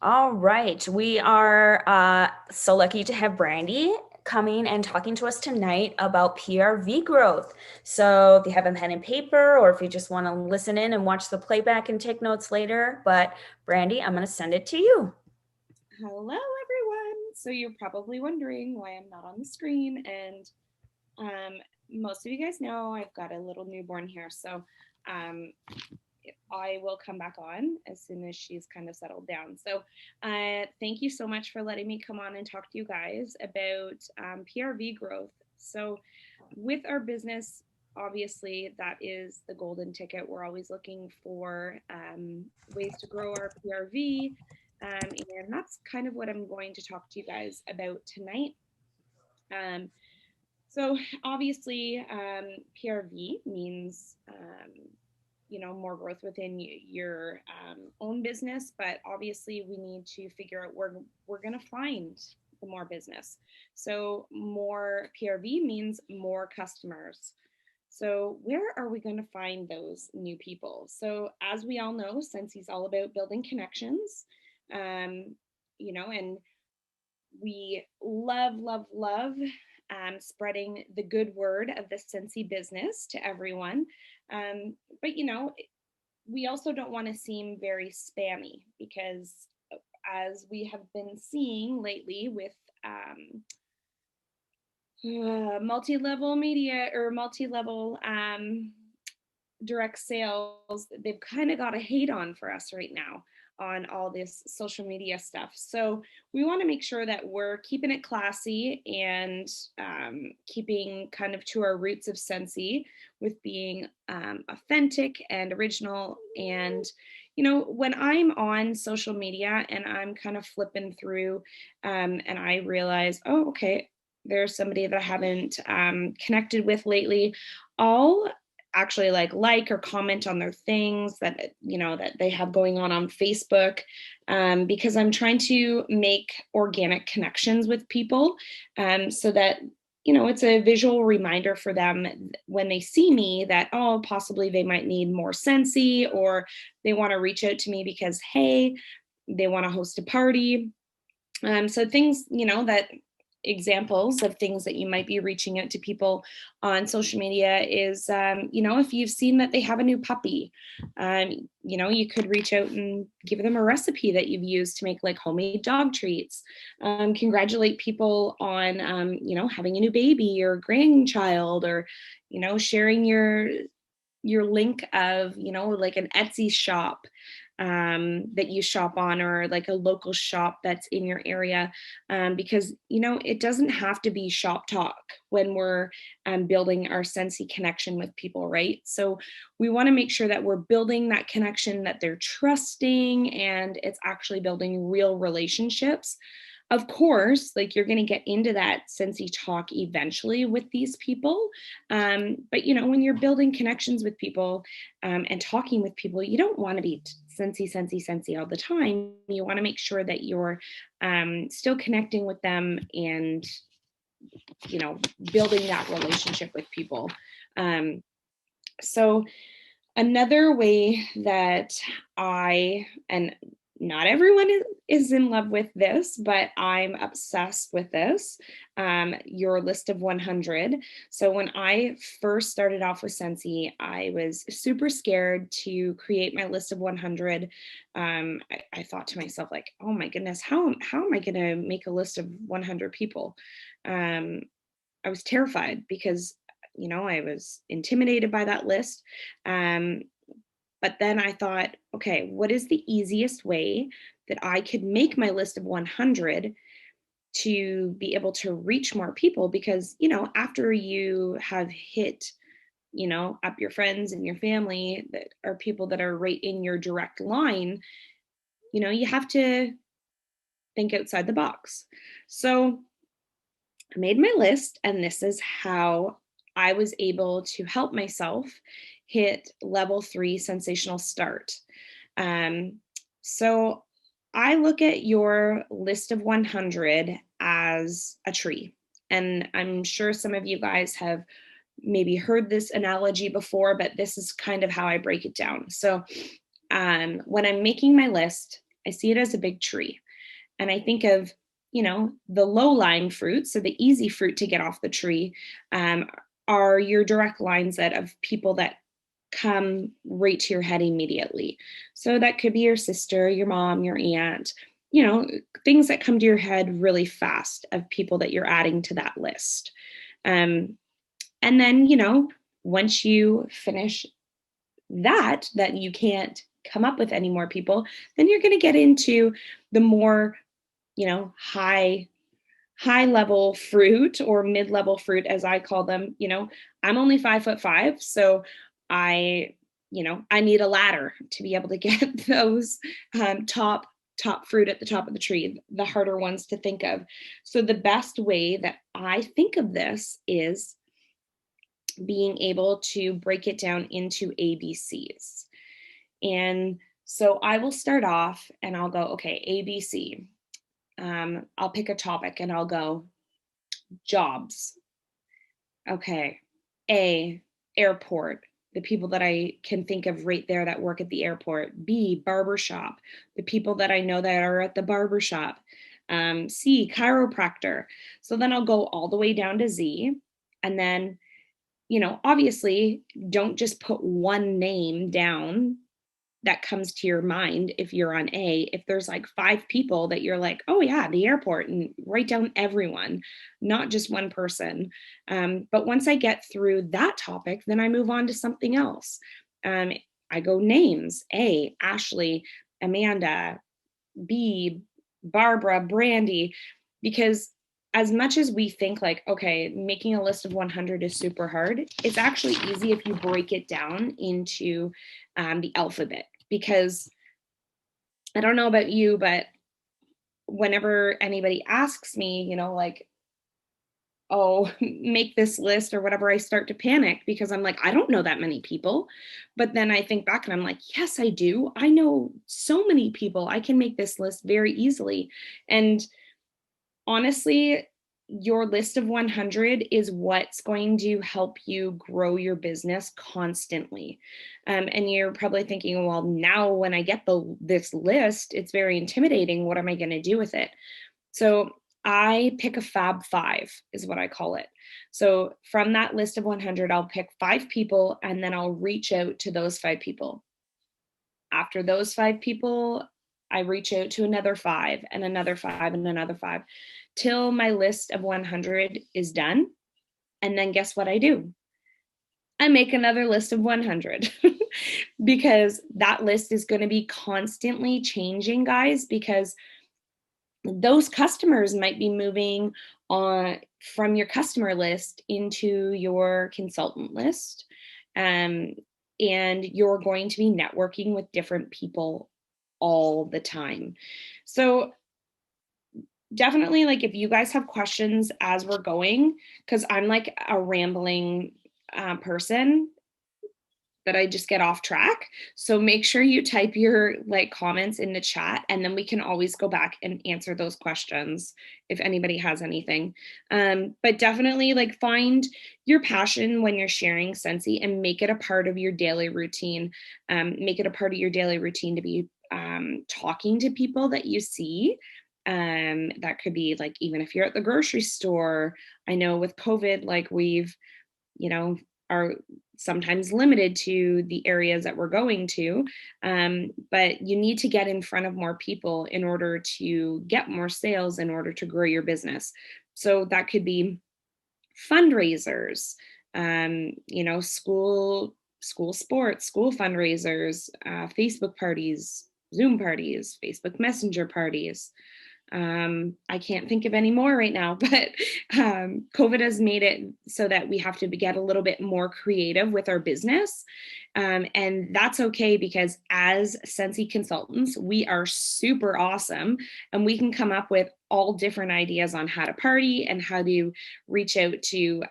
All right. We are so lucky to have Brandi coming and talking to us tonight about PRV growth. So if you have a pen and paper, or if you just want to listen in and watch the playback and take notes later, but Brandi, I'm going to send it to you. Hello, everyone. So you're probably wondering why I'm not on the screen, and um, most of you guys know I've got a little newborn here, so um, I will come back on as soon as she's kind of settled down. So thank you so much for letting me come on and talk to you guys about PRV growth. So with our business, obviously that is the golden ticket. We're always looking for ways to grow our PRV. And that's kind of what I'm going to talk to you guys about tonight. Um, so obviously, PRV means more growth within your own business, but obviously we need to figure out where we're going to find the more business. So more PRV means more customers. So where are we going to find those new people? So as we all know, Sensi's all about building connections, um, and we love spreading the good word of the Scentsy business to everyone. But we also don't want to seem very spammy because, as we have been seeing lately with multi-level media or multi-level direct sales, they've kind of got a hate on for us right now on all this social media stuff. So we want to make sure that we're keeping it classy and keeping kind of to our roots of Scentsy with being authentic and original. And when I'm on social media and I'm kind of flipping through and I realize, oh, okay, there's somebody that I haven't connected with lately, I'll actually like or comment on their things that they have going on Facebook, because I'm trying to make organic connections with people, so that it's a visual reminder for them when they see me that, oh, possibly they might need more Scentsy, or they want to reach out to me because, hey, they want to host a party. So things, that examples of things that you might be reaching out to people on social media is, if you've seen that they have a new puppy, you could reach out and give them a recipe that you've used to make like homemade dog treats. Congratulate people on, having a new baby or grandchild, or, sharing your link of, like an Etsy shop that you shop on, or like a local shop that's in your area, because it doesn't have to be shop talk when we're building our Scentsy connection with people, right? So we want to make sure that we're building that connection, that they're trusting, and it's actually building real relationships. Of course, like, you're going to get into that Scentsy talk eventually with these people, but when you're building connections with people and talking with people, you don't want to be Scentsy all the time. You want to make sure that you're still connecting with them and building that relationship with people. So another way that and not everyone is in love with this, but I'm obsessed with this, your list of 100. So when I first started off with Scentsy, I was super scared to create my list of 100. I thought to myself, like, oh my goodness, how am I going to make a list of 100 people? I was terrified because, I was intimidated by that list. But then I thought, okay, what is the easiest way that I could make my list of 100 to be able to reach more people? Because, after you have hit, up your friends and your family that are people that are right in your direct line, you have to think outside the box. So I made my list, and this is how I was able to help myself hit level 3 sensational start. Um, so I look at your list of 100 as a tree. And I'm sure some of you guys have maybe heard this analogy before, but this is kind of how I break it down. So when I'm making my list, I see it as a big tree. And I think of, the low-lying fruit, so the easy fruit to get off the tree, um, are your direct lines that of people that come right to your head immediately. So that could be your sister, your mom, your aunt, things that come to your head really fast of people that you're adding to that list. Um, and then, once you finish that you can't come up with any more people, then you're going to get into the more, high level fruit, or mid level fruit, as I call them. I'm only 5'5", so I, I need a ladder to be able to get those top fruit at the top of the tree, the harder ones to think of. So the best way that I think of this is being able to break it down into ABCs. And so I will start off and I'll go, okay, ABC. I'll pick a topic and I'll go jobs. Okay. A, airport, the people that I can think of right there that work at the airport. B, barbershop, the people that I know that are at the barbershop. C, chiropractor. So then I'll go all the way down to Z. And then, obviously, don't just put one name down that comes to your mind if you're on A. If there's like 5 people that you're like, oh yeah, the airport, and write down everyone, not just one person. But once I get through that topic, then I move on to something else. I go names: A, Ashley, Amanda; B, Barbara, Brandi, because as much as we think like, okay, making a list of 100 is super hard, it's actually easy if you break it down into the alphabet. Because I don't know about you, but whenever anybody asks me, like, oh, make this list or whatever, I start to panic because I'm like, I don't know that many people. But then I think back and I'm like, yes, I do. I know so many people. I can make this list very easily. And honestly, your list of 100 is what's going to help you grow your business constantly. And you're probably thinking, well, now when I get this list, it's very intimidating. What am I going to do with it? So I pick a Fab Five, is what I call it. So from that list of 100, I'll pick 5 people and then I'll reach out to those 5 people. After those 5 people, I reach out to another 5 and another 5 and another 5 till my list of 100 is done. And then guess what I do? I make another list of 100 because that list is going to be constantly changing, guys, because those customers might be moving on from your customer list into your consultant list. And you're going to be networking with different people all the time. So definitely, like, if you guys have questions as we're going, because I'm like a rambling person that I just get off track. So make sure you type your like comments in the chat, and then we can always go back and answer those questions if anybody has anything. But definitely, like, find your passion when you're sharing Scentsy and make it a part of your daily routine. Make it a part of your daily routine to be talking to people that you see. That could be like, even if you're at the grocery store. I know with COVID, like, we've, are sometimes limited to the areas that we're going to. But you need to get in front of more people in order to get more sales, in order to grow your business. So that could be fundraisers, school sports, school fundraisers, Facebook parties, Zoom parties, Facebook Messenger parties. I can't think of any more right now, but COVID has made it so that we have to get a little bit more creative with our business. And that's okay, because as Scentsy consultants, we are super awesome and we can come up with all different ideas on how to party and how to reach out to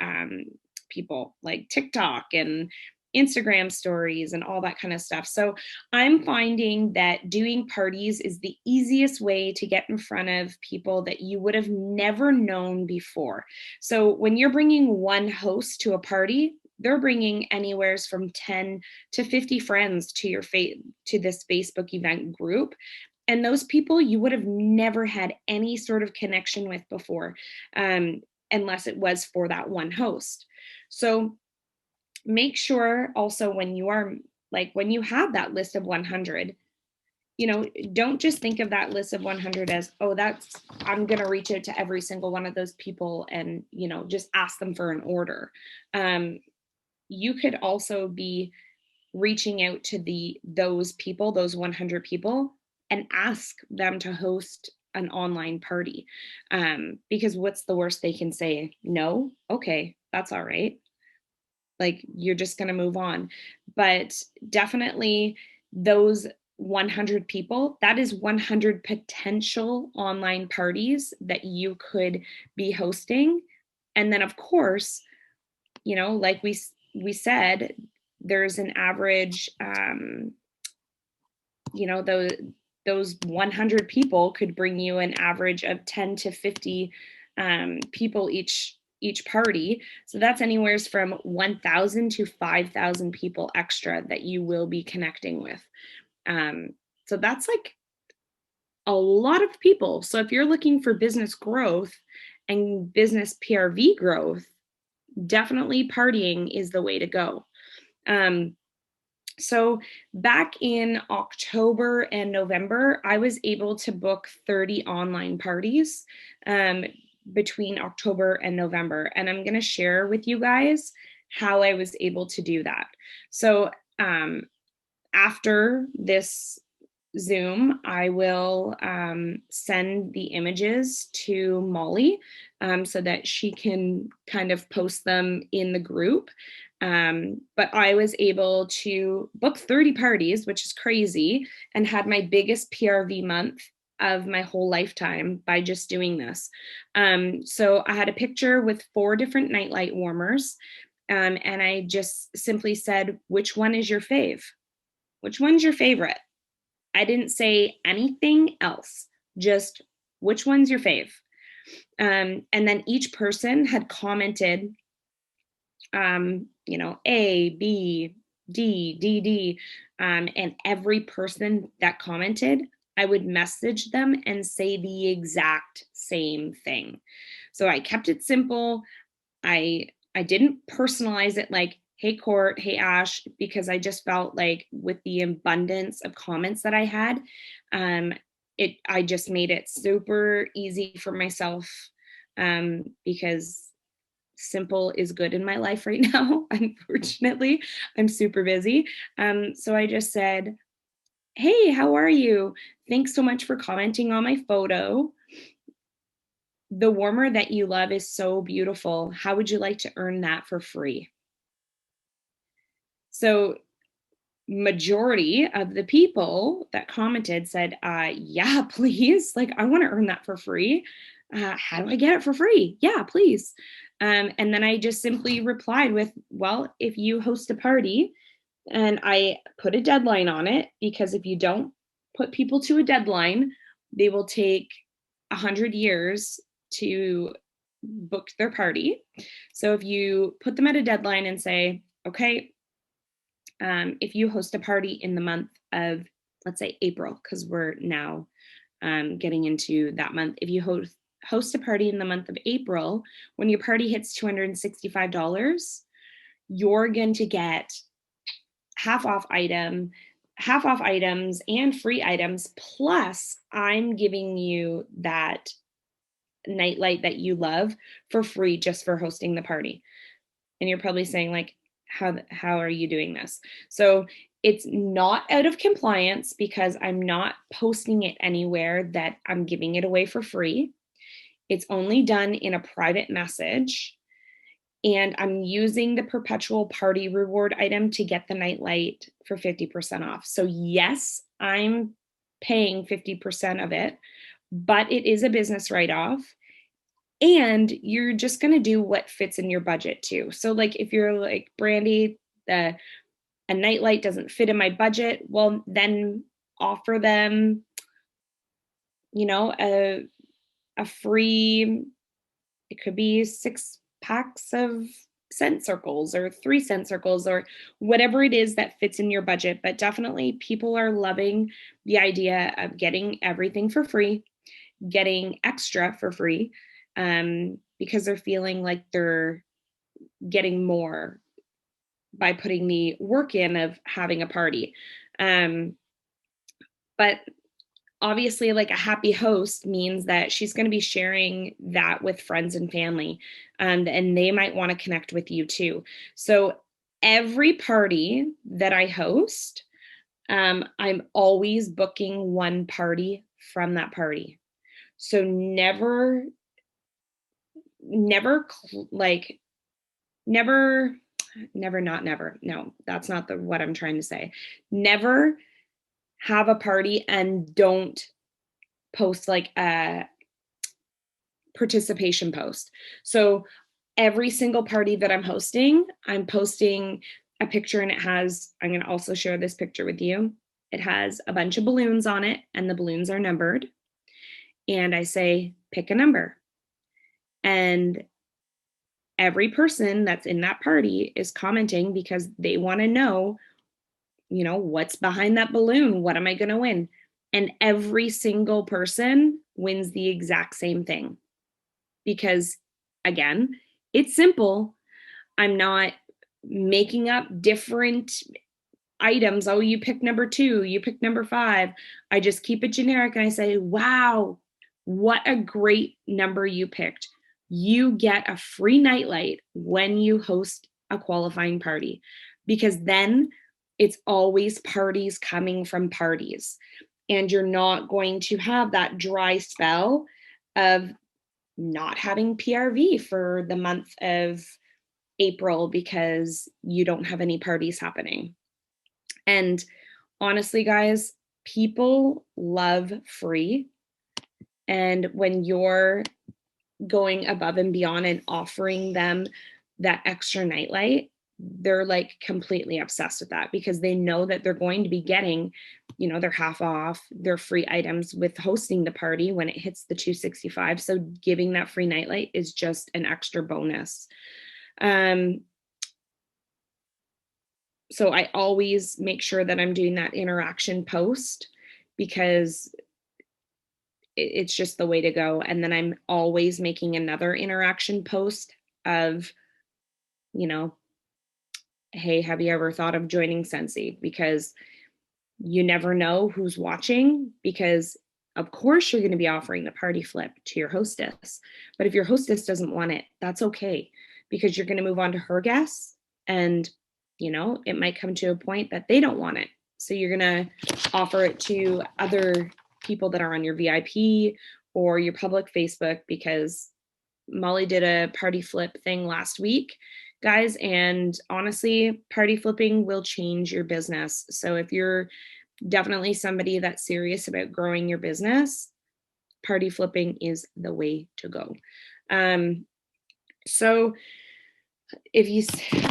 people, like TikTok and Instagram stories and all that kind of stuff. So I'm finding that doing parties is the easiest way to get in front of people that you would have never known before. So when you're bringing one host to a party, they're bringing anywhere from 10 to 50 friends to your to this Facebook event group. And those people you would have never had any sort of connection with before, unless it was for that one host. So make sure also when you are like, when you have that list of 100, don't just think of that list of 100 as, oh, I'm going to reach out to every single one of those people and, just ask them for an order. You could also be reaching out to those people, those 100 people, and ask them to host an online party. Because what's the worst they can say? No? Okay, that's all right. Like, you're just going to move on. But definitely those 100 people, that is 100 potential online parties that you could be hosting. And then, of course, like we said, there's an average, those 100 people could bring you an average of 10 to 50 people each party. So that's anywhere from 1,000 to 5,000 people extra that you will be connecting with. So that's like a lot of people. So if you're looking for business growth and business PRV growth, definitely partying is the way to go. So back in October and November, I was able to book 30 online parties between October and November. And I'm going to share with you guys how I was able to do that. So after this Zoom, I will send the images to Molly so that she can kind of post them in the group. But I was able to book 30 parties, which is crazy, and had my biggest PRV month of my whole lifetime by just doing this. So I had a picture with 4 different nightlight warmers, and I just simply said, which one is your fave? Which one's your favorite? I didn't say anything else, just which one's your fave? And then each person had commented, A, B, D, D, D. And every person that commented, I would message them and say the exact same thing. So I kept it simple. I didn't personalize it like, hey, Court, hey, Ash, because I just felt like with the abundance of comments that I had, I just made it super easy for myself, because simple is good in my life right now. Unfortunately, I'm super busy. So I just said, hey, how are you? Thanks so much for commenting on my photo. The warmer that you love is so beautiful. How would you like to earn that for free? So majority of the people that commented said, yeah, please. Like, I want to earn that for free. How do I get it for free? Yeah, please. And then I just simply replied with, well, if you host a party, and I put a deadline on it, because if you don't put people to a deadline, they will take 100 years to book their party. So if you put them at a deadline and say, okay, if you host a party in the month of, let's say, April, because we're now getting into that month. If you host a party in the month of April, when your party hits $265, you're going to get half off items and free items. Plus, I'm giving you that nightlight that you love for free just for hosting the party. And you're probably saying, like, how are you doing this? So it's not out of compliance, because I'm not posting it anywhere that I'm giving it away for free. It's only done in a private message. And I'm using the perpetual party reward item to get the nightlight for 50% off. So yes, I'm paying 50% of it, but it is a business write-off. And you're just going to do what fits in your budget too. So like, if you're like, Brandi, a nightlight doesn't fit in my budget, well, then offer them, a free, it could be 6 packs of cent circles or 3 cent circles or whatever it is that fits in your budget. But definitely people are loving the idea of getting everything for free, getting extra for free, because they're feeling like they're getting more by putting the work in of having a party. Um, but obviously, like a happy host means that she's going to be sharing that with friends and family, and they might want to connect with you too. So every party that I host, I'm always booking one party from that party. So never like never never not never, no, that's not the what I'm trying to say. Never have a party and don't post like a participation post. So every single party that I'm hosting, I'm posting a picture, and it has, I'm going to also share this picture with you. It has a bunch of balloons on it, and the balloons are numbered. And I say, pick a number. And every person that's in that party is commenting because they want to know, what's behind that balloon? What am I going to win? And every single person wins the exact same thing because, again, it's simple. I'm not making up different items. Oh, you pick number 2, you pick number 5. I just keep it generic and I say, wow, what a great number you picked. You get a free nightlight when you host a qualifying party, because then it's always parties coming from parties. And you're not going to have that dry spell of not having PRV for the month of April because you don't have any parties happening. And honestly, guys, people love free. And when you're going above and beyond and offering them that extra nightlight, they're like completely obsessed with that because they know that they're going to be getting, their half off, their free items with hosting the party when it hits the 265. So giving that free nightlight is just an extra bonus. So I always make sure that I'm doing that interaction post because it's just the way to go. And then I'm always making another interaction post of, hey, have you ever thought of joining Sensi? Because you never know who's watching, because of course you're going to be offering the party flip to your hostess. But if your hostess doesn't want it, that's okay, because you're going to move on to her guests, and it might come to a point that they don't want it. So you're going to offer it to other people that are on your VIP or your public Facebook, because Molly did a party flip thing last week, guys. And honestly, party flipping will change your business. So if you're definitely somebody that's serious about growing your business, party flipping is the way to go. So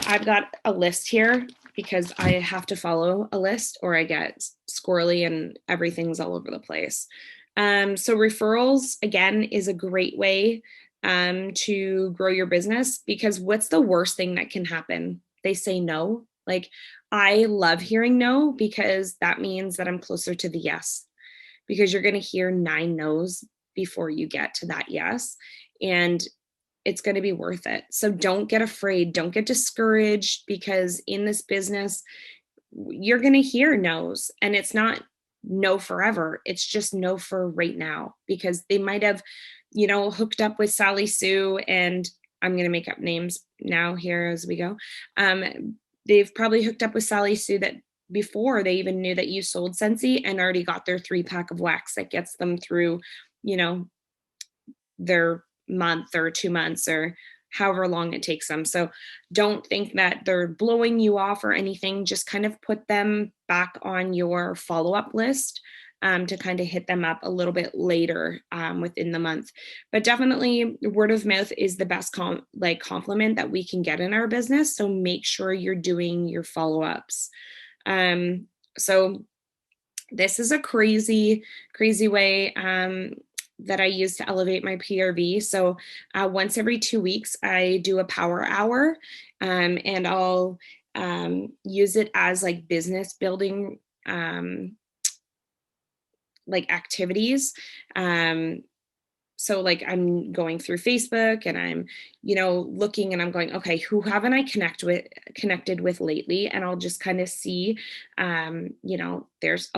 I've got a list here because I have to follow a list or I get squirrely and everything's all over the place. So referrals, again, is a great way to grow your business, because what's the worst thing that can happen? They say no. Like, I love hearing no, because that means that I'm closer to the yes, because you're going to hear 9 no's before you get to that yes. And it's going to be worth it. So don't get afraid. Don't get discouraged, because in this business, you're going to hear no's, and it's not no forever. It's just no for right now, because they might have, hooked up with Sally Sue, and I'm going to make up names now here as we go. They've probably hooked up with Sally Sue that before they even knew that you sold Scentsy, and already got their 3-pack of wax that gets them through, their month or 2 months or however long it takes them. So don't think that they're blowing you off or anything. Just kind of put them back on your follow-up list to kind of hit them up a little bit later within the month. But definitely word of mouth is the best compliment that we can get in our business. So make sure you're doing your follow-ups. So this is a crazy, crazy way that I use to elevate my PRV. So once every 2 weeks, I do a power hour, and I'll use it as like business building like activities. So like I'm going through Facebook and I'm, looking and I'm going, okay, who haven't I connected with lately? And I'll just kind of see, there's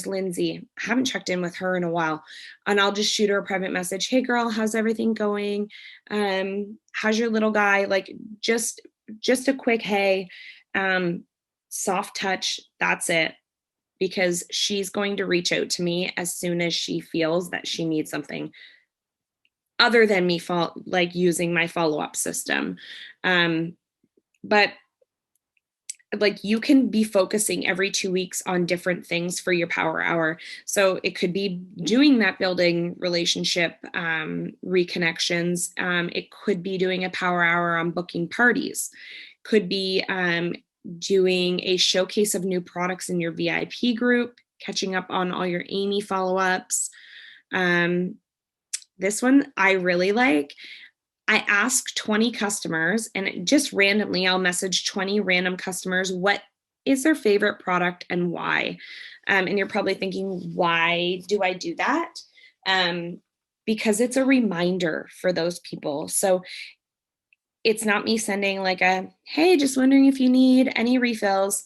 Lindsay. I haven't checked in with her in a while. And I'll just shoot her a private message. Hey girl, how's everything going? How's your little guy? Like just a quick, hey, soft touch. That's it. Because she's going to reach out to me as soon as she feels that she needs something other than me using my follow-up system. But like you can be focusing every 2 weeks on different things for your power hour. So it could be doing that building relationship reconnections. It could be doing a power hour on booking parties. Could be doing a showcase of new products in your VIP group, catching up on all your Amy follow-ups. This one I really like. I ask 20 customers, and just randomly, I'll message 20 random customers what is their favorite product and why. And you're probably thinking, why do I do that? Because it's a reminder for those people. So it's not me sending like hey, just wondering if you need any refills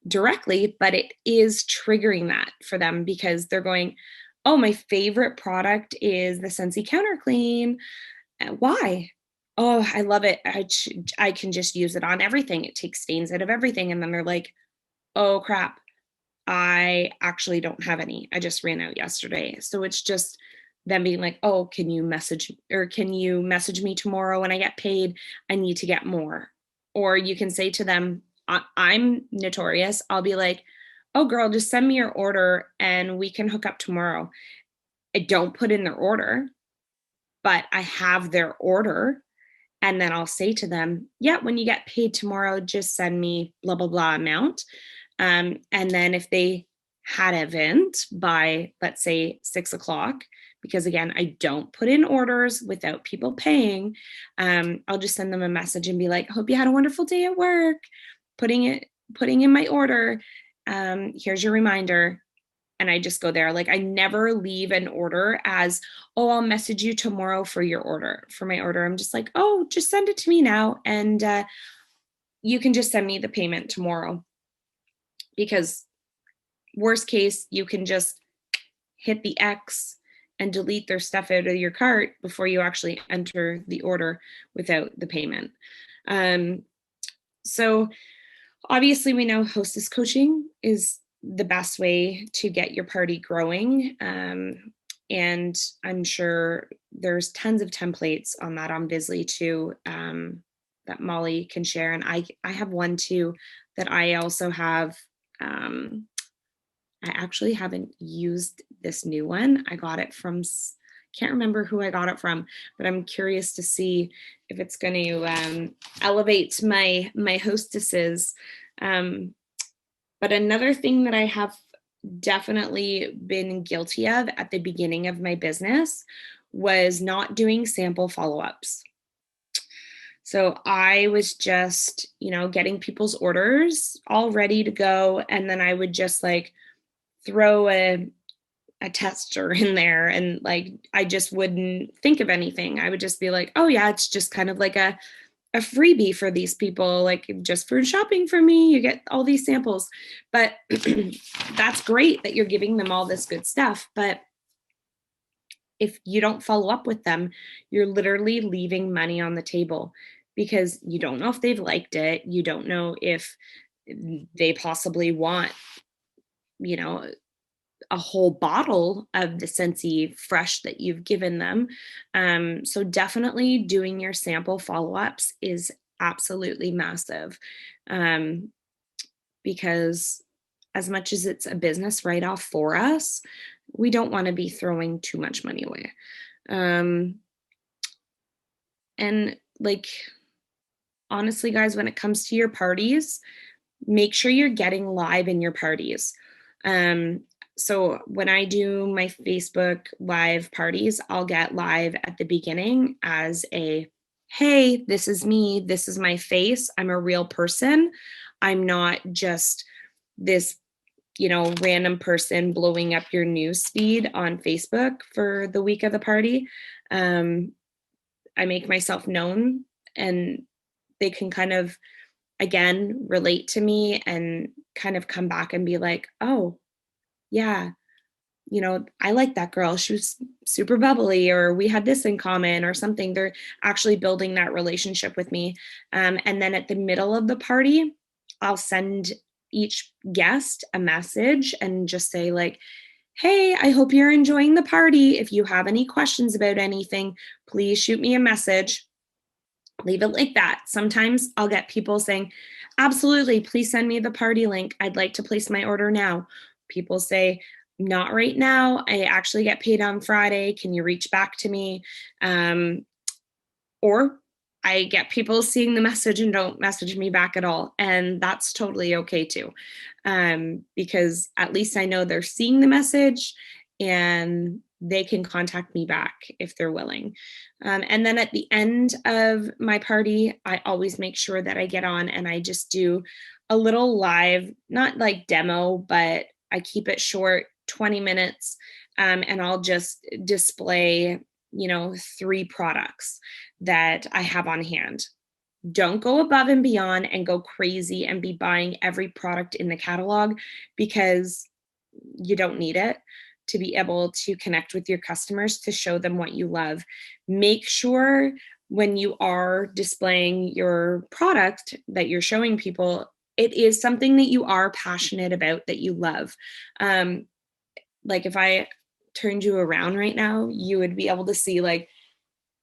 directly, but it is triggering that for them because they're going, oh, my favorite product is the Scentsy Counter Clean. Why? Oh, I love it. I can just use it on everything. It takes stains out of everything. And then they're like, oh crap, I actually don't have any. I just ran out yesterday. So it's just them being like, oh, can you message me tomorrow when I get paid? I need to get more. Or you can say to them, I'm notorious. I'll be like, oh girl, just send me your order and we can hook up tomorrow. I don't put in their order, but I have their order. And then I'll say to them, yeah, when you get paid tomorrow, just send me blah, blah, blah amount. And then if they had an event by, let's say, 6 o'clock, because again, I don't put in orders without people paying, I'll just send them a message and be like, hope you had a wonderful day at work, putting in my order. Here's your reminder. And I just go there. Like I never leave an order as, oh, I'll message you tomorrow for my order. I'm just like, oh, just send it to me now. And you can just send me the payment tomorrow. Because worst case, you can just hit the X and delete their stuff out of your cart before you actually enter the order without the payment. So obviously we know hostess coaching is the best way to get your party growing. And I'm sure there's tons of templates on that on Bizly too, that Molly can share. And I have one too that I also have. I actually haven't used this new one. I got it from, can't remember who I got it from, but I'm curious to see if it's going to elevate my hostesses. But another thing that I have definitely been guilty of at the beginning of my business was not doing sample follow-ups. So I was just, getting people's orders all ready to go. And then I would just like throw a tester in there and like I just wouldn't think of anything. I would just be like, oh yeah, it's just kind of like a freebie for these people, like just for shopping for me, you get all these samples. But that's great that you're giving them all this good stuff. But if you don't follow up with them, you're literally leaving money on the table because you don't know if they've liked it. You don't know if they possibly want, a whole bottle of the Scentsy Fresh that you've given them. So definitely doing your sample follow-ups is absolutely massive, because as much as it's a business write-off for us, we don't want to be throwing too much money away. And like, honestly, guys, when it comes to your parties, make sure you're getting live in your parties. So when I do my Facebook live parties, I'll get live at the beginning as a, hey, this is me, this is my face, I'm a real person. I'm not just this, random person blowing up your news feed on Facebook for the week of the party. Um, I make myself known, and they can kind of, again, relate to me and kind of come back and be like, oh, yeah, I like that girl. She was super bubbly, or we had this in common, or something. They're actually building that relationship with me. And then at the middle of the party, I'll send each guest a message and just say, like, hey, I hope you're enjoying the party. If you have any questions about anything, please shoot me a message. Leave it like that. Sometimes I'll get people saying, absolutely, please send me the party link. I'd like to place my order now. People say, not right now. I actually get paid on Friday. Can you reach back to me? Or I get people seeing the message and don't message me back at all. And that's totally okay too. Because at least I know they're seeing the message and they can contact me back if they're willing. And then at the end of my party, I always make sure that I get on and I just do a little live, not like demo, but I keep it short, 20 minutes. And I'll just display, 3 products that I have on hand. Don't go above and beyond and go crazy and be buying every product in the catalog, because you don't need it to be able to connect with your customers, to show them what you love. Make sure when you are displaying your product that you're showing people, it is something that you are passionate about, that you love. Like if I turned you around right now, you would be able to see, like,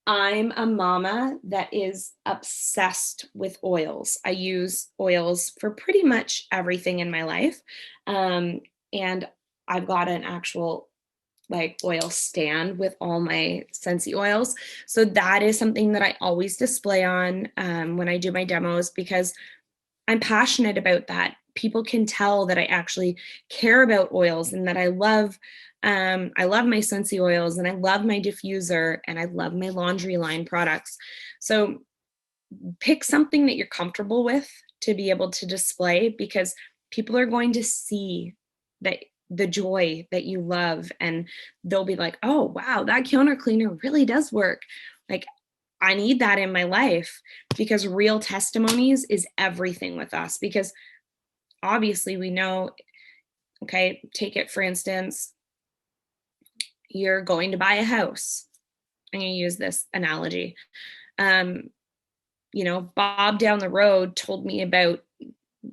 I'm a mama that is obsessed with oils. I use oils for pretty much everything in my life. And I've got an actual like oil stand with all my Scentsy oils. So that is something that I always display on when I do my demos, because I'm passionate about that. People can tell that I actually care about oils and that I love my Scentsy oils, and I love my diffuser, and I love my laundry line products. So pick something that you're comfortable with to be able to display, because people are going to see that the joy that you love, and they'll be like, oh wow, that counter cleaner really does work. Like, I need that in my life, because real testimonies is everything with us. Because obviously we know, okay, take it for instance, you're going to buy a house. I'm going to use this analogy. Um, Bob down the road told me about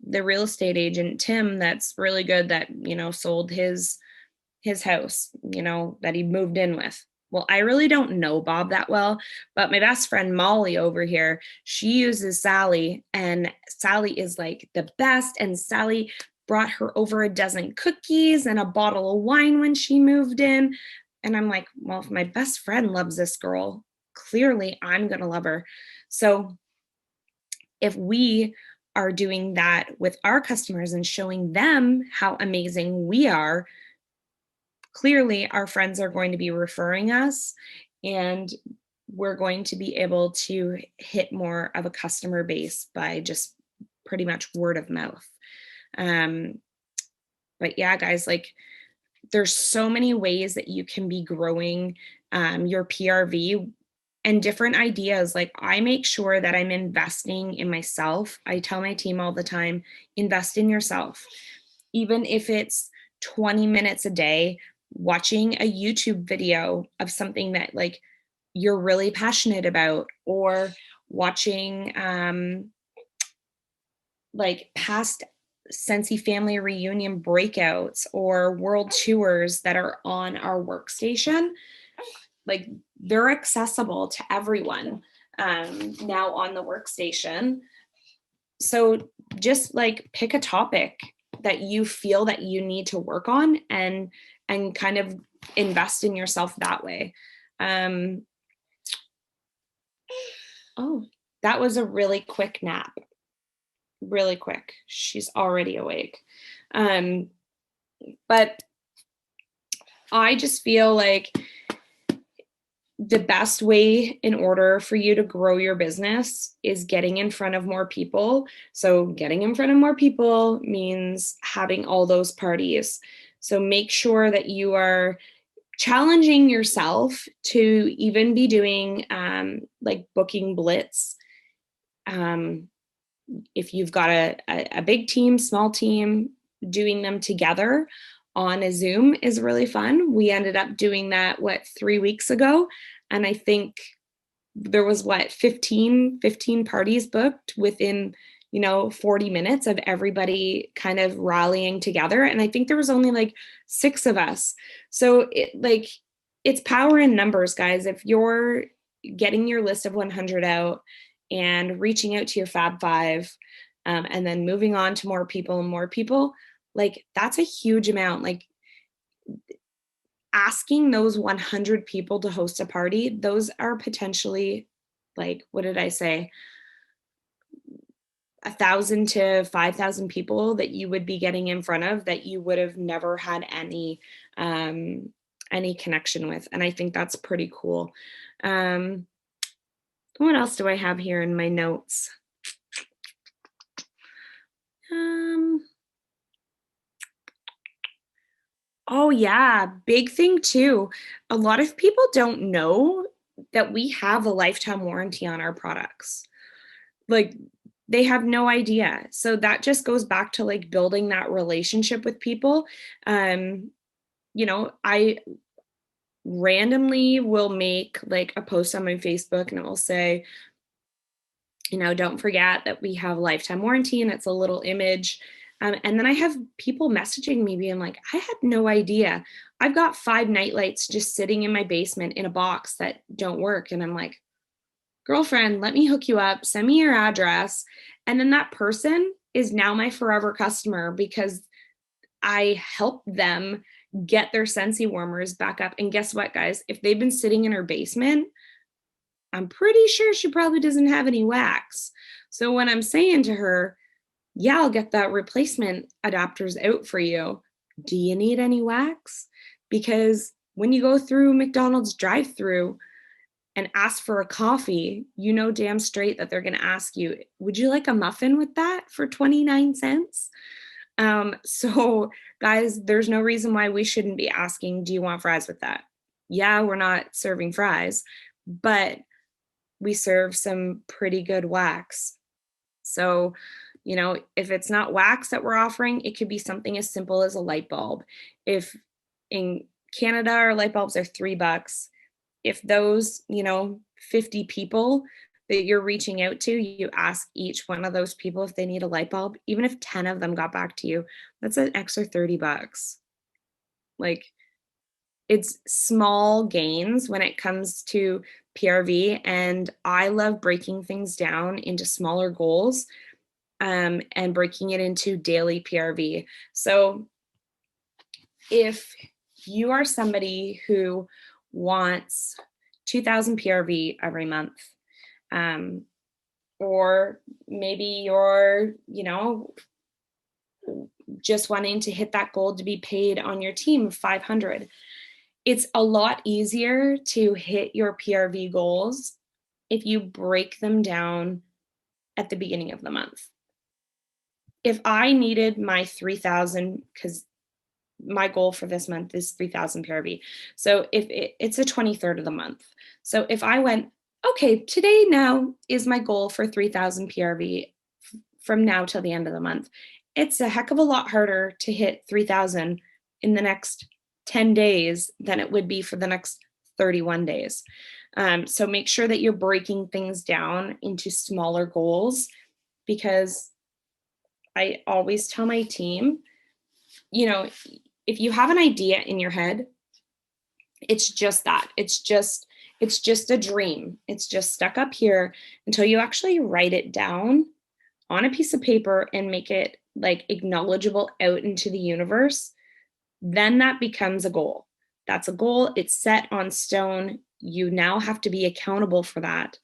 the real estate agent, Tim, that's really good, that, sold his house, that he moved in with. Well, I really don't know Bob that well, but my best friend Molly over here, she uses Sally, and Sally is like the best. And Sally brought her over a dozen cookies and a bottle of wine when she moved in. And I'm like, well, if my best friend loves this girl, clearly I'm going to love her. So if we are doing that with our customers and showing them how amazing we are, clearly our friends are going to be referring us, and we're going to be able to hit more of a customer base by just pretty much word of mouth. But yeah, guys, like, there's so many ways that you can be growing your PRV and different ideas. Like, I make sure that I'm investing in myself. I tell my team all the time, invest in yourself. Even if it's 20 minutes a day, watching a YouTube video of something that like you're really passionate about, or watching like past Scentsy family reunion breakouts or world tours that are on our workstation. Like, they're accessible to everyone now on the workstation. So just like pick a topic that you feel that you need to work on, and kind of invest in yourself that way. Oh, that was a really quick nap. Really quick. She's already awake. But I just feel like the best way in order for you to grow your business is getting in front of more people. So getting in front of more people means having all those parties. So make sure that you are challenging yourself to even be doing like booking blitz. If you've got a big team, small team, doing them together on a Zoom is really fun. We ended up doing that, 3 weeks ago? And I think there was 15 parties booked within 40 minutes of everybody kind of rallying together. And I think there was only like 6 of us. So it's power in numbers, guys. If you're getting your list of 100 out and reaching out to your Fab Five, and then moving on to more people and more people, like that's a huge amount. Like asking those 100 people to host a party, those are potentially, like, what did I say? 1,000 to 5,000 people that you would be getting in front of that you would have never had any connection with. And I think that's pretty cool. What else do I have here in my notes? Oh yeah, big thing too. A lot of people don't know that we have a lifetime warranty on our products. Like they have no idea. So that just goes back to like building that relationship with people. I randomly will make like a post on my Facebook and it will say, don't forget that we have a lifetime warranty, and it's a little image. And then I have people messaging me being like, I had no idea. I've got 5 nightlights just sitting in my basement in a box that don't work. And I'm like, girlfriend, let me hook you up. Send me your address. And then that person is now my forever customer because I helped them get their Scentsy warmers back up. And guess what, guys? If they've been sitting in her basement, I'm pretty sure she probably doesn't have any wax. So when I'm saying to her, yeah, I'll get that replacement adapters out for you. Do you need any wax? Because when you go through McDonald's drive-through and ask for a coffee, you know damn straight that they're going to ask you, would you like a muffin with that for 29 cents? So guys, there's no reason why we shouldn't be asking, do you want fries with that? Yeah, we're not serving fries, but we serve some pretty good wax. So, if it's not wax that we're offering, it could be something as simple as a light bulb. If in Canada, our light bulbs are $3. If those, 50 people that you're reaching out to, you ask each one of those people if they need a light bulb, even if 10 of them got back to you, that's an extra $30. Like, it's small gains when it comes to PRV, and I love breaking things down into smaller goals, and breaking it into daily PRV. So if you are somebody who wants 2,000 PRV every month, or maybe you're, just wanting to hit that goal to be paid on your team of 500, it's a lot easier to hit your PRV goals if you break them down at the beginning of the month. If I needed my 3,000, because my goal for this month is 3,000 PRV. So if it's the 23rd of the month. So if I went, okay, today now is my goal for 3,000 PRV from now till the end of the month. It's a heck of a lot harder to hit 3,000 in the next 10 days than it would be for the next 31 days. So make sure that you're breaking things down into smaller goals, because I always tell my team, if you have an idea in your head, it's just that. It's just a dream. It's just stuck up here until you actually write it down on a piece of paper and make it like acknowledgeable out into the universe. Then that becomes a goal. That's a goal. It's set on stone. You now have to be accountable for that.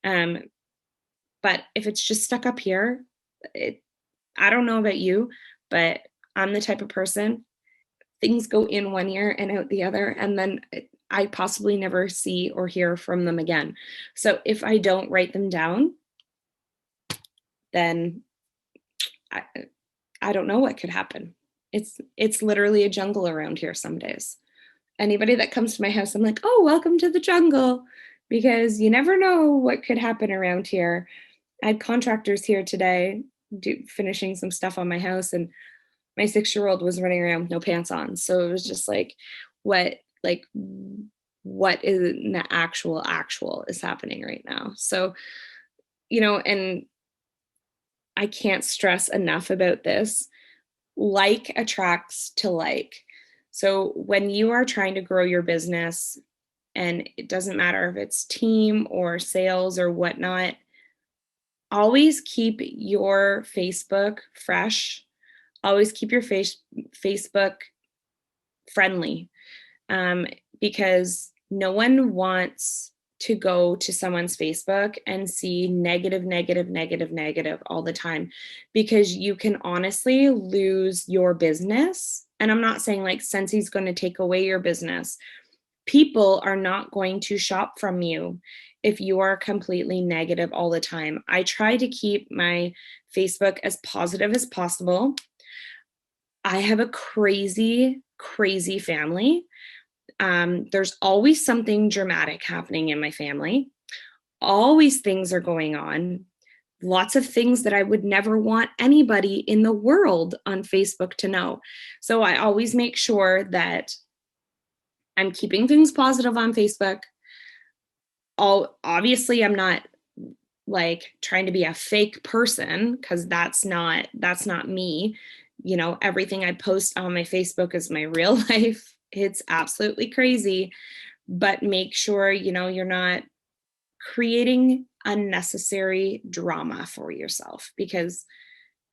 But if it's just stuck up here, I don't know about you, but I'm the type of person, things go in one ear and out the other, and then I possibly never see or hear from them again. So if I don't write them down, then I, I don't know what could happen. It's literally a jungle around here some days. Anybody that comes to my house, I'm like, oh, welcome to the jungle, because you never know what could happen around here. I had contractors here today finishing some stuff on my house, and my 6-year-old was running around with no pants on. So it was just what, like, what is the actual is happening right now? So, and I can't stress enough about this. Like attracts to like. So when you are trying to grow your business, and it doesn't matter if it's team or sales or whatnot, always keep your Facebook fresh. Always keep your Facebook friendly, because no one wants to go to someone's Facebook and see negative, negative, negative, negative all the time, because you can honestly lose your business. And I'm not saying like Scentsy's going to take away your business. People are not going to shop from you if you are completely negative all the time. I try to keep my Facebook as positive as possible. I have a crazy, crazy family. There's always something dramatic happening in my family. Always things are going on. Lots of things that I would never want anybody in the world on Facebook to know. So I always make sure that I'm keeping things positive on Facebook. Obviously, I'm not like trying to be a fake person, because that's not me. Everything I post on my Facebook is my real life. It's absolutely crazy, but make sure, you're not creating unnecessary drama for yourself, because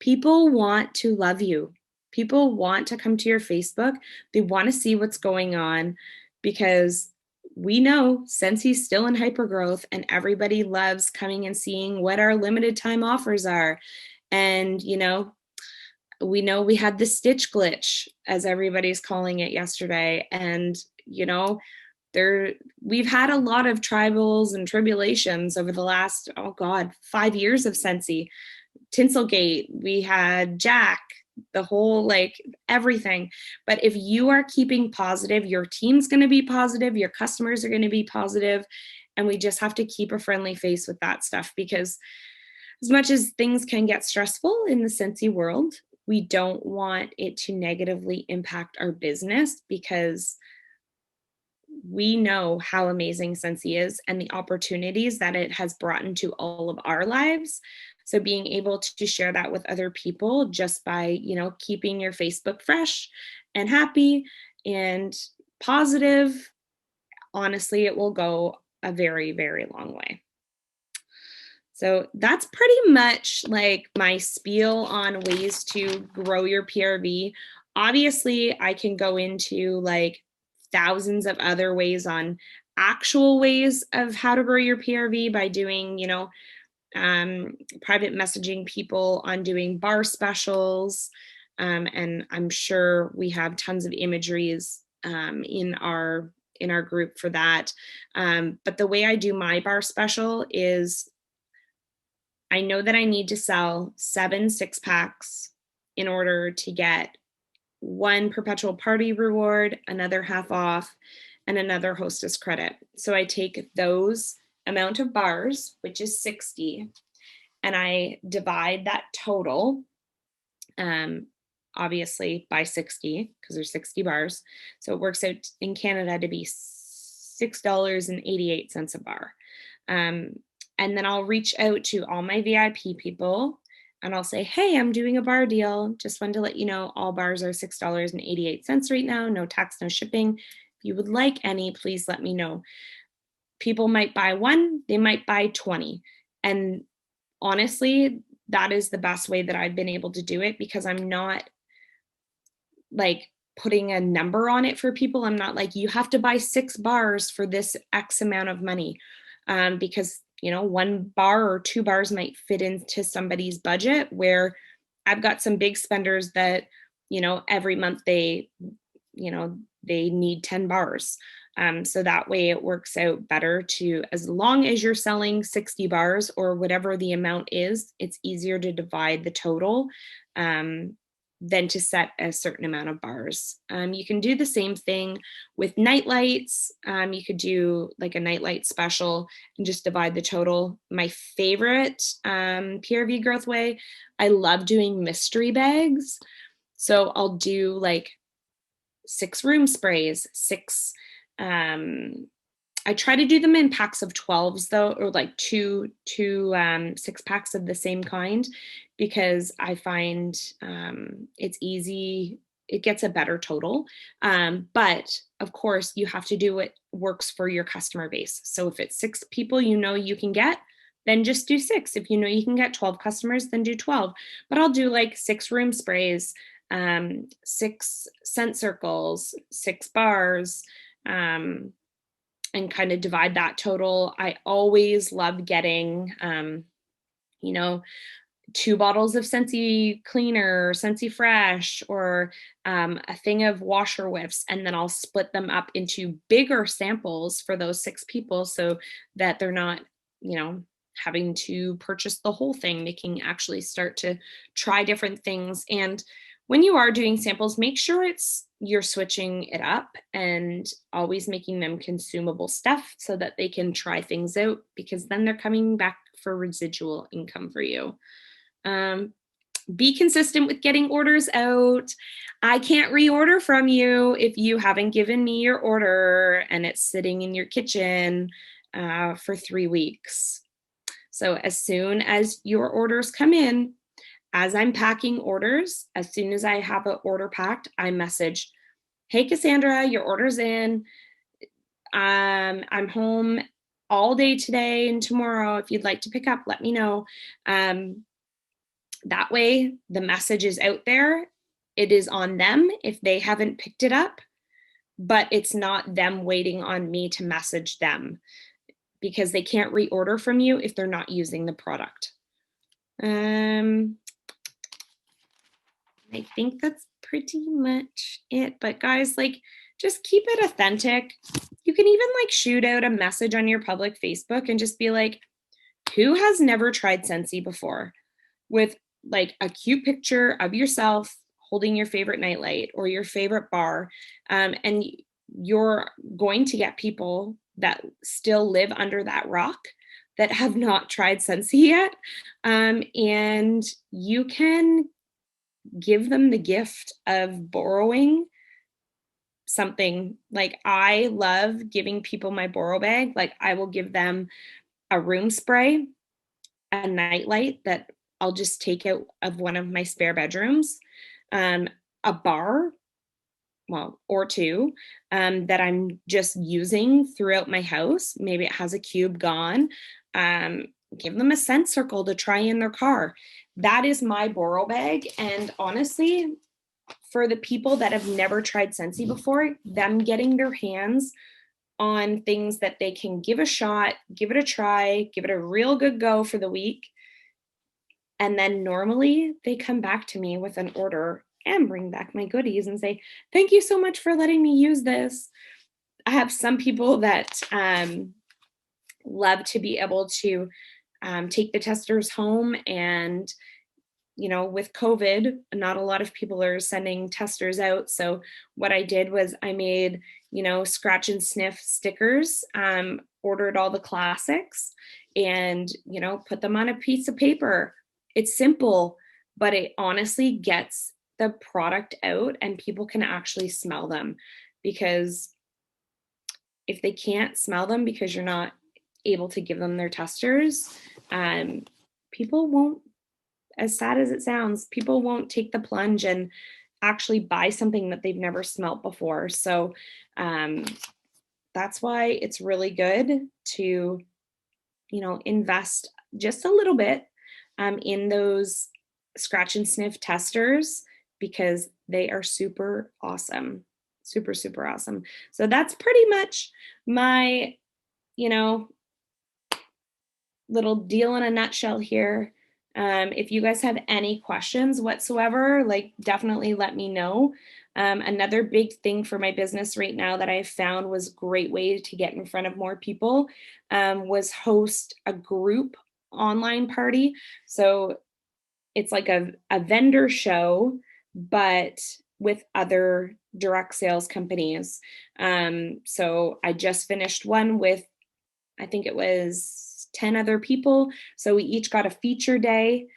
people want to love you. People want to come to your Facebook. They want to see what's going on, because we know Scentsy still in hypergrowth, and everybody loves coming and seeing what our limited time offers are. And, we know we had the stitch glitch, as everybody's calling it, yesterday. And, we've had a lot of trials and tribulations over the last, 5 years of Scentsy. Tinselgate, we had Jack, the whole everything. But if you are keeping positive, your team's going to be positive, your customers are going to be positive, and we just have to keep a friendly face with that stuff, because as much as things can get stressful in the Scentsy world, we don't want it to negatively impact our business, because we know how amazing Scentsy is and the opportunities that it has brought into all of our lives. So being able to share that with other people just by, keeping your Facebook fresh and happy and positive, honestly, it will go a very, very long way. So that's pretty much like my spiel on ways to grow your PRV. Obviously, I can go into thousands of other ways on actual ways of how to grow your PRV by doing, private messaging people on doing bar specials. And I'm sure we have tons of imageries in our group for that. But the way I do my bar special is I know that I need to sell 7 6-packs in order to get 1 perpetual party reward, another half off, and another hostess credit. So I take those amount of bars, which is 60, and I divide that total, obviously by 60, because there's 60 bars. So it works out in Canada to be $6.88 a bar. And then I'll reach out to all my VIP people and I'll say, hey, I'm doing a bar deal. Just wanted to let you know all bars are $6.88 right now. No tax, no shipping. If you would like any, please let me know. People might buy 1, they might buy 20. And honestly, that is the best way that I've been able to do it, because I'm not putting a number on it for people. I'm not like, you have to buy 6 bars for this X amount of money, because 1 bar or 2 bars might fit into somebody's budget, where I've got some big spenders that every month they they need 10 bars. So that way it works out better to, as long as you're selling 60 bars or whatever the amount is, it's easier to divide the total than to set a certain amount of bars. You can do the same thing with night lights. You could do like a nightlight special and just divide the total. My favorite PRV growth way, I love doing mystery bags. So I'll do like 6 room sprays, 6 I try to do them in packs of 12s though, or like two 6-packs of the same kind, because I find it's easy, it gets a better total. But of course you have to do what works for your customer base. So if it's 6 people you can get, then just do 6. If you can get 12 customers, then do 12. But I'll do like 6 room sprays, 6 scent circles, 6 bars, and kind of divide that total. I always love getting, 2 bottles of Scentsy Cleaner, Scentsy Fresh, or a thing of washer whiffs, and then I'll split them up into bigger samples for those 6 people so that they're not, having to purchase the whole thing. They can actually start to try different things. And when you are doing samples, make sure you're switching it up and always making them consumable stuff so that they can try things out, because then they're coming back for residual income for you. Be consistent with getting orders out. I can't reorder from you if you haven't given me your order and it's sitting in your kitchen for 3 weeks. So as soon as your orders come in, as I'm packing orders, as soon as I have an order packed, I message, hey, Cassandra, your order's in. I'm home all day today and tomorrow. If you'd like to pick up, let me know. That way, the message is out there. It is on them if they haven't picked it up, but it's not them waiting on me to message them, because they can't reorder from you if they're not using the product. I think that's pretty much it. But guys, just keep it authentic. You can even shoot out a message on your public Facebook and just be like, who has never tried Scentsy before? With a cute picture of yourself holding your favorite nightlight or your favorite bar. And you're going to get people that still live under that rock that have not tried Scentsy yet. And you can give them the gift of borrowing something. I love giving people my borrow bag. I will give them a room spray, a nightlight that I'll just take out of one of my spare bedrooms, a bar, or 2, that I'm just using throughout my house. Maybe it has a cube gone. Give them a scent circle to try in their car. That is my borrow bag. And honestly, for the people that have never tried Scentsy before, them getting their hands on things that they can give a shot, give it a try, give it a real good go for the week. And then normally they come back to me with an order and bring back my goodies and say, thank you so much for letting me use this. I have some people that love to be able to take the testers home. And, with COVID, not a lot of people are sending testers out. So what I did was I made, scratch and sniff stickers, ordered all the classics and, put them on a piece of paper. It's simple, but it honestly gets the product out and people can actually smell them. Because if they can't smell them because you're not able to give them their testers, people won't, as sad as it sounds, people won't take the plunge and actually buy something that they've never smelt before. So that's why it's really good to, invest just a little bit in those scratch and sniff testers, because they are super awesome. Super, super awesome. So that's pretty much my, little deal in a nutshell here. If you guys have any questions whatsoever, definitely let me know. Another big thing for my business right now that I found was a great way to get in front of more people was host a group online party. So it's like a vendor show, but with other direct sales companies. So I just finished one with, I think it was 10 other people. So we each got a feature day.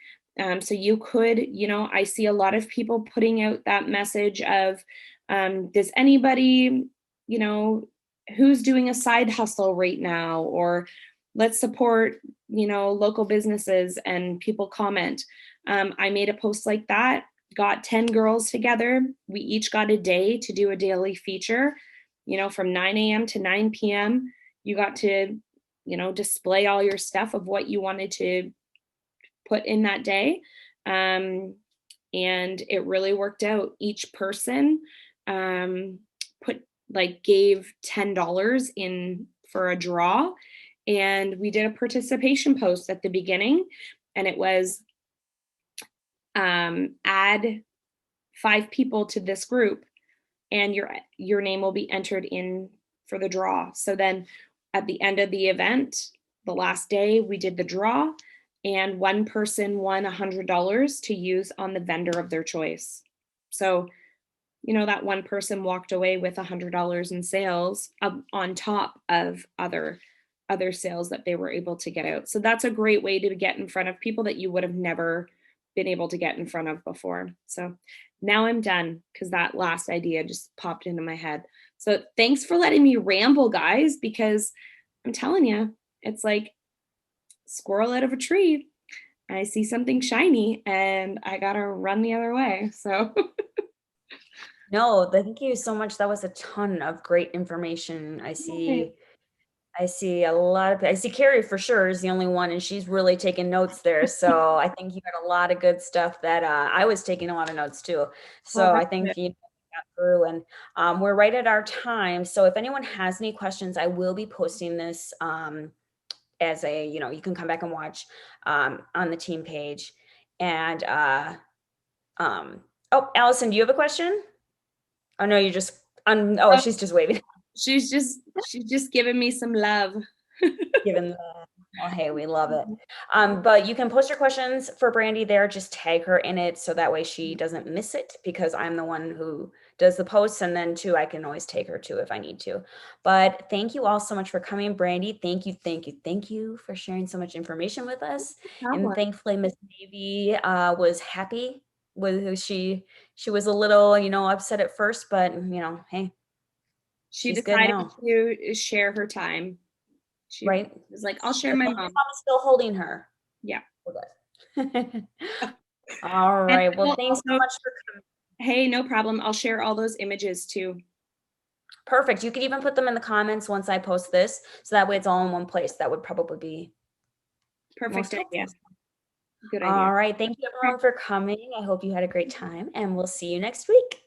So you could, I see a lot of people putting out that message of, does anybody, you know, who's doing a side hustle right now? Or let's support, local businesses, and people comment. I made a post like that, got 10 girls together. We each got a day to do a daily feature, from 9 a.m. to 9 p.m. You got to, display all your stuff of what you wanted to put in that day. And it really worked out. Each person gave $10 in for a draw. And we did a participation post at the beginning, and it was add 5 people to this group and your name will be entered in for the draw. So then at the end of the event, the last day, we did the draw, and one person won $100 to use on the vendor of their choice. So, that one person walked away with $100 in sales on top of other sales that they were able to get out. So that's a great way to get in front of people that you would have never been able to get in front of before. So now I'm done because that last idea just popped into my head. So thanks for letting me ramble, guys, because I'm telling you, it's like squirrel out of a tree. I see something shiny and I gotta run the other way. So No, thank you so much. That was a ton of great information. I see a lot of, I see Carrie for sure is the only one, and she's really taking notes there. So I think you had a lot of good stuff that I was taking a lot of notes too. oh, So I that's think good. you got through, and we're right at our time. So if anyone has any questions, I will be posting this as a, you can come back and watch on the team page. And um, oh, Allison, do you have a question? Oh no, you just, oh, Oh, she's just waving. she's giving me some love. Given the, oh, hey, we love it. But you can post your questions for Brandi there. Just tag her in it so that way she doesn't miss it, because I'm the one who does the posts, and then too I can always take her too if I need to. But thank you all so much for coming, Brandi. Thank you for sharing so much information with us. And Problem. thankfully Miss Navy was happy with who she was a little, upset at first, but hey, She she's good decided now, to share her time. She right? was like, I'll share As my long as mom. mom is still holding her. Yeah. We're good. All And right. Well, I'll thanks so also, much for coming. hey, no problem. I'll share all those images too. Perfect. You could even put them in the comments once I post this, so that way it's all in one place. That would probably be Perfect most idea. helpful. Good idea. All right. Thank you everyone for coming. I hope you had a great time, and we'll see you next week.